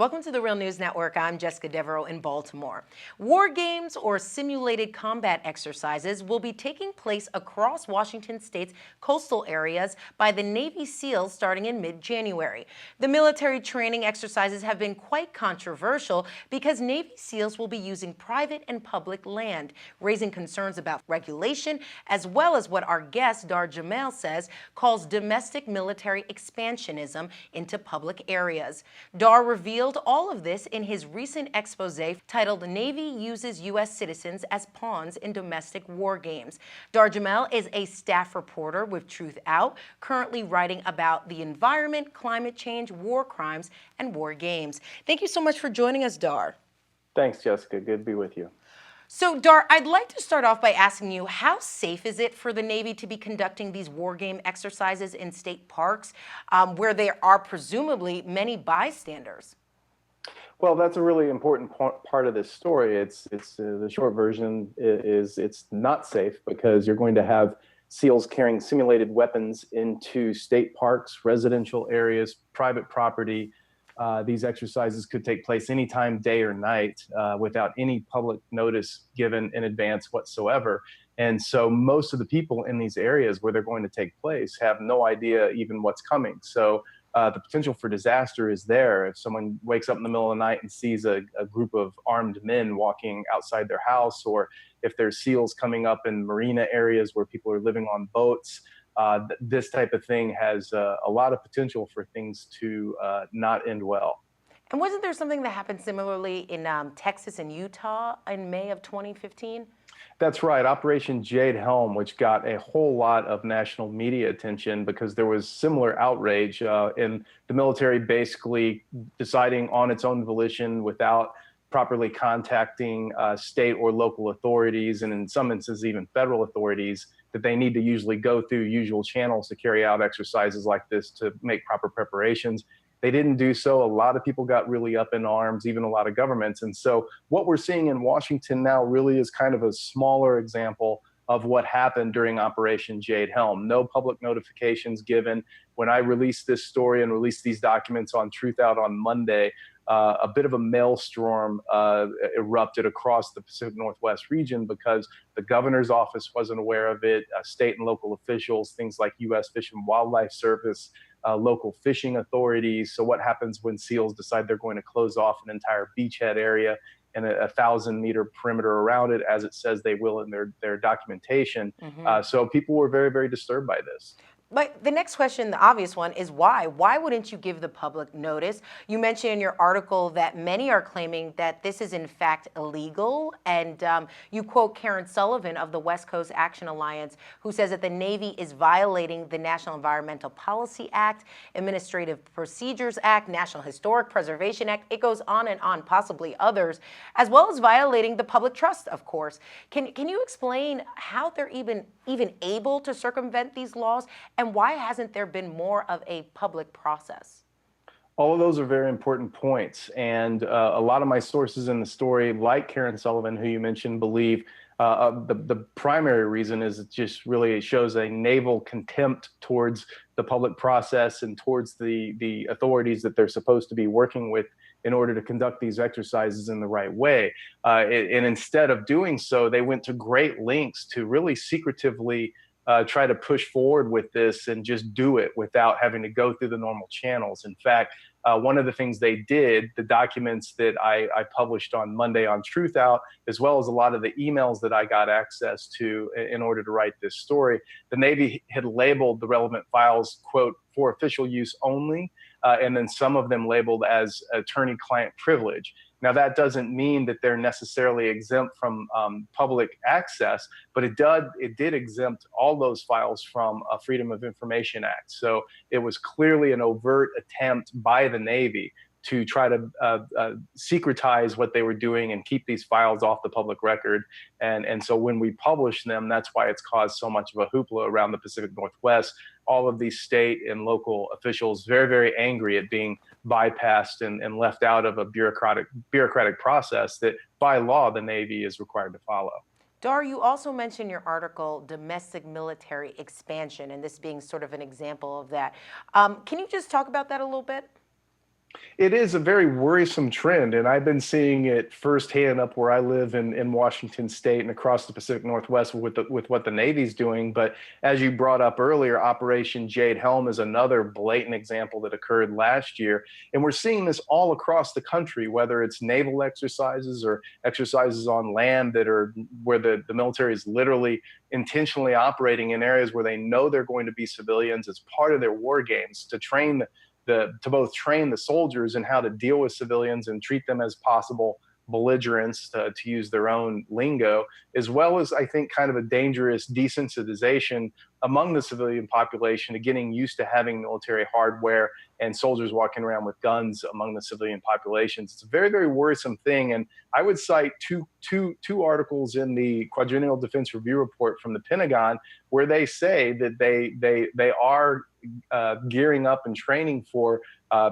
Welcome to the Real News Network. I'm Jessica Devereaux in Baltimore. War games or simulated combat exercises will be taking place across Washington state's coastal areas by the Navy SEALs starting in mid-January. The military training exercises have been quite controversial because Navy SEALs will be using private and public land, raising concerns about regulation, as well as what our guest, Dahr Jamail, says calls domestic military expansionism into public areas. Dahr revealed all of this in his recent expose titled Navy Uses U.S. Citizens as Pawns in Domestic War Games. Dahr Jamail is a staff reporter with Truthout, currently writing about the environment, climate change, war crimes, and war games. Thank you so much for joining us, Dahr. Thanks, Jessica. Good to be with you. So, Dahr, I'd like to start off by asking you, how safe is it for the Navy to be conducting these war game exercises in state parks where there are presumably many bystanders? Well, that's a really important part of this story. It's the short version is it's not safe because you're going to have SEALs carrying simulated weapons into state parks, residential areas, private property. These exercises could take place anytime, day or night, without any public notice given in advance whatsoever. And so most of the people in these areas where they're going to take place have no idea even what's coming. So the potential for disaster is there. If someone wakes up in the middle of the night and sees a group of armed men walking outside their house, or if there's SEALs coming up in marina areas where people are living on boats, this type of thing has a lot of potential for things to not end well. And wasn't there something that happened similarly in Texas and Utah in May of 2015? That's right. Operation Jade Helm, which got a whole lot of national media attention because there was similar outrage in the military basically deciding on its own volition without properly contacting state or local authorities, and in some instances even federal authorities, that they need to usually go through usual channels to carry out exercises like this to make proper preparations. They didn't do so. A lot of people got really up in arms, even a lot of governments. And so what we're seeing in Washington now really is kind of a smaller example of what happened during Operation Jade Helm. No public notifications given. When I released this story and released these documents on Truthout on Monday, a bit of a maelstrom erupted across the Pacific Northwest region because the governor's office wasn't aware of it, state and local officials, things like U.S. Fish and Wildlife Service, local fishing authorities. So what happens when SEALs decide they're going to close off an entire beachhead area and a 1,000-meter perimeter around it, as it says they will in their documentation? So people were very, very disturbed by this. But the next question, the obvious one, is why? Why wouldn't you give the public notice? You mentioned in your article that many are claiming that this is in fact illegal, and you quote Karen Sullivan of the West Coast Action Alliance, who says that the Navy is violating the National Environmental Policy Act, Administrative Procedures Act, National Historic Preservation Act. It goes on, possibly others, as well as violating the public trust, of course. Can you explain how they're even able to circumvent these laws? And why hasn't there been more of a public process? All of those are very important points. And a lot of my sources in the story, like Karen Sullivan, who you mentioned, believe the primary reason is it just really shows a naval contempt towards the public process and towards the authorities that they're supposed to be working with in order to conduct these exercises in the right way. And instead of doing so, they went to great lengths to really secretively try to push forward with this and just do it without having to go through the normal channels. In fact, one of the things they did, the documents that I published on Monday on Truthout, as well as a lot of the emails that I got access to in order to write this story, the Navy had labeled the relevant files, quote, for official use only, and then some of them labeled as attorney-client privilege. Now, that doesn't mean that they're necessarily exempt from public access, but it did exempt all those files from a Freedom of Information Act. So it was clearly an overt attempt by the Navy to try to secretize what they were doing and keep these files off the public record. And so when we publish them, that's why it's caused so much of a hoopla around the Pacific Northwest. All of these state and local officials very, very angry at being bypassed and left out of a bureaucratic process that by law the Navy is required to follow. Dahr, you also mentioned in your article domestic military expansion, and this being sort of an example of that. Can you just talk about that a little bit? It is a very worrisome trend, and I've been seeing it firsthand up where I live in Washington State and across the Pacific Northwest with what the Navy's doing. But as you brought up earlier, Operation Jade Helm is another blatant example that occurred last year. And we're seeing this all across the country, whether it's naval exercises or exercises on land that are where the military is literally intentionally operating in areas where they know they're going to be civilians as part of their war games to train to both train the soldiers in how to deal with civilians and treat them as possible belligerents, to use their own lingo, as well as I think kind of a dangerous desensitization among the civilian population to getting used to having military hardware and soldiers walking around with guns among the civilian populations. It's a very, very worrisome thing. And I would cite two articles in the Quadrennial Defense Review Report from the Pentagon where they say that they are gearing up and training for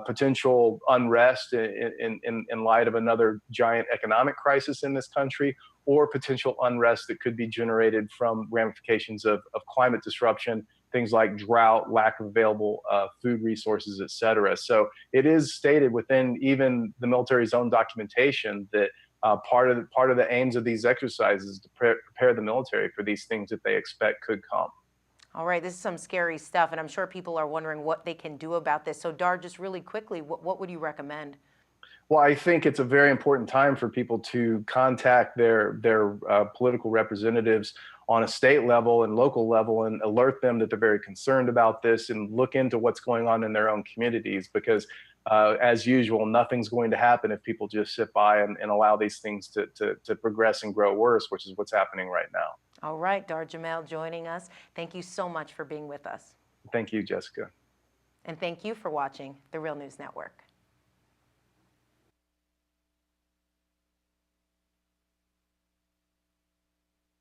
potential unrest in light of another giant economic crisis in this country, or potential unrest that could be generated from ramifications of climate disruption, things like drought, lack of available food resources, et cetera. So it is stated within even the military's own documentation that part of the aims of these exercises is to prepare the military for these things that they expect could come. All right, this is some scary stuff, and I'm sure people are wondering what they can do about this. So, Dahr, just really quickly, what would you recommend? Well, I think it's a very important time for people to contact their political representatives on a state level and local level and alert them that they're very concerned about this and look into what's going on in their own communities because, as usual, nothing's going to happen if people just sit by and allow these things to progress and grow worse, which is what's happening right now. All right, Dahr Jamail joining us. Thank you so much for being with us. Thank you, Jessica. And thank you for watching the Real News Network.